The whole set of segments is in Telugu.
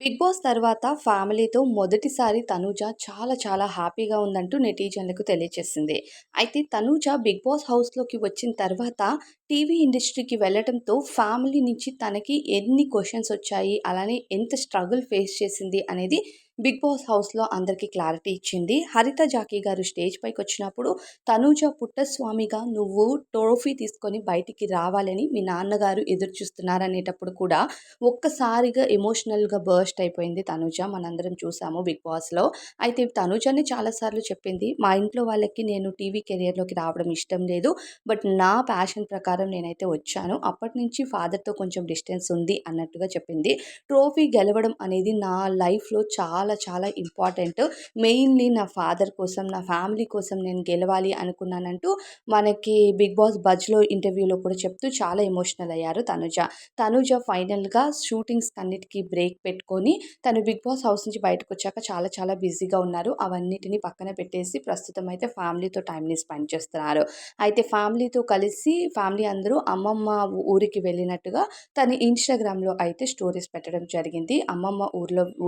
బిగ్ బాస్ తర్వాత ఫ్యామిలీతో మొదటిసారి తనూజ చాలా చాలా హ్యాపీగా ఉందంటూ నెటిజన్లకు తెలియచేసింది. అయితే తనూజ బిగ్ బాస్ హౌస్‌లోకి వచ్చిన తర్వాత టీవీ ఇండస్ట్రీకి వెళ్ళటంతో ఫ్యామిలీ నుంచి తనకి ఎన్ని క్వెషన్స్ వచ్చాయి, అలానే ఎంత స్ట్రగుల్ ఫేస్ చేసింది అనేది బిగ్ బాస్ హౌస్‌లో అందరికీ క్లారిటీ ఇచ్చింది. హరిత జాకీ గారు స్టేజ్ పైకొచ్చినప్పుడు తనూజ పుట్టస్వామిగా నువ్వు ట్రోఫీ తీసుకొని బయటికి రావాలని మీ నాన్నగారు ఎదురు చూస్తున్నారనేటప్పుడు కూడా ఒక్కసారిగా ఎమోషనల్‌గా బర్స్ట్ అయిపోయింది తనుజ. మనందరం చూసాము బిగ్ బాస్‌లో. అయితే తనుజనే చాలా సార్లు చెప్పింది, "మా ఇంట్లో వాళ్ళకి నేను టీవీ కెరియర్‌లోకి రావడం ఇష్టం లేదు. బట్ నా ప్యాషన్ ప్రకారం నేనైతే వచ్చాను. అప్పటినుంచి ఫాదర్‌తో కొంచెం డిస్టెన్స్ ఉంది" అన్నట్టుగా చెప్పింది. ట్రోఫీ గెలవడం అనేది నా లైఫ్‌లో చాలా చాలా ఇంపార్టెంట్. మెయిన్‌లీ నా ఫాదర్ కోసం, నా ఫ్యామిలీ కోసం నేను గెలవాలి అనుకున్నానంటూ మనకి బిగ్ బాస్ బజ్‌లో ఇంటర్వ్యూలో కూడా చెప్తూ చాలా ఎమోషనల్ అయ్యారు తనుజ. తనూజ ఫైనల్‌గా షూటింగ్స్‌కన్నిటికి బ్రేక్ పెట్టుకొని, తను బిగ్ బాస్ హౌస్ నుంచి బయటకొచ్చాక చాలా చాలా బిజీగా ఉన్నారు. అవన్నిటిని పక్కన పెట్టేసి ప్రస్తుతం అయితే ఫ్యామిలీతో టైమ్‌ని స్పెండ్ చేస్తున్నారు. అయితే ఫ్యామిలీతో కలిసి ఫ్యామిలీ అందరూ అమ్మమ్మ ఊరికి వెళ్ళినట్టుగా తను ఇన్‌స్టాగ్రామ్‌లో అయితే స్టోరీస్ పెట్టడం జరిగింది. అమ్మమ్మ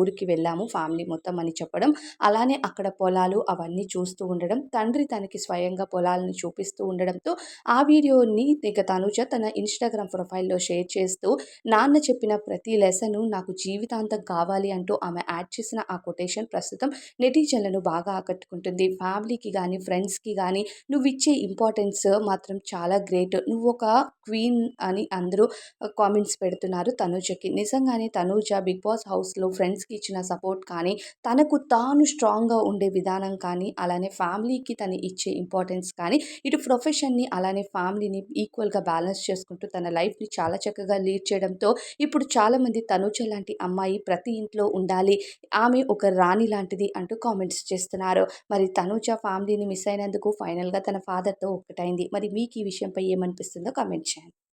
ఊరికి వెళ్ళాము ఫ్యామిలీ మొత్తం అని చెప్పడం. అలానే అక్కడ పొలాలు అవన్నీ చూస్తూ ఉండడం, తండ్రి తనకి స్వయంగా పొలాలను చూపిస్తూ ఉండడంతో ఆ వీడియోని ఇక తనుజ తన ఇన్‌స్టాగ్రామ్ ప్రొఫైల్‌లో షేర్ చేస్తూ, నాన్న చెప్పిన ప్రతి లెసను నాకు జీవితాంతం కావాలి అంటూ ఆమె యాడ్ చేసిన ఆ కొటేషన్ ప్రస్తుతం నెటిజన్లను బాగా ఆకట్టుకుంటుంది. ఫ్యామిలీకి గానీ, ఫ్రెండ్స్‌కి గానీ నువ్విచ్చే ఇంపార్టెన్స్ మాత్రం చాలా గ్రేట్. నువ్వొక క్వీన్ అని అందరూ కామెంట్స్ పెడుతున్నారు తనూజకి. నిజంగానే తనూజ బిగ్ బాస్ హౌస్‌లో ఫ్రెండ్స్‌కి ఇచ్చిన సపోర్ట్ కానీ, తనకు తాను స్ట్రాంగ్‌గా ఉండే విధానం కానీ, అలానే ఫ్యామిలీకి తను ఇచ్చే ఇంపార్టెన్స్ కానీ, ఇటు ప్రొఫెషన్‌ని అలానే ఫ్యామిలీని ఈక్వల్‌గా బ్యాలెన్స్ చేసుకుంటూ తన లైఫ్‌ని చాలా చక్కగా లీడ్ చేయడంతో ఇప్పుడు చాలామంది తనూజ లాంటి అమ్మాయి ప్రతి ఇంట్లో ఉండాలి. ఆమె ఒక రాణి లాంటిది అంటూ కామెంట్స్ చేస్తున్నారు. మరి తనూజ ఫ్యామిలీని మిస్ అయినందుకు ఫైనల్‌గా తన ఫాదర్‌తో ఒక్కటైంది. మరి మీకు ఈ విషయంపై ఏమనిపిస్తుందో కామెంట్ చేయండి.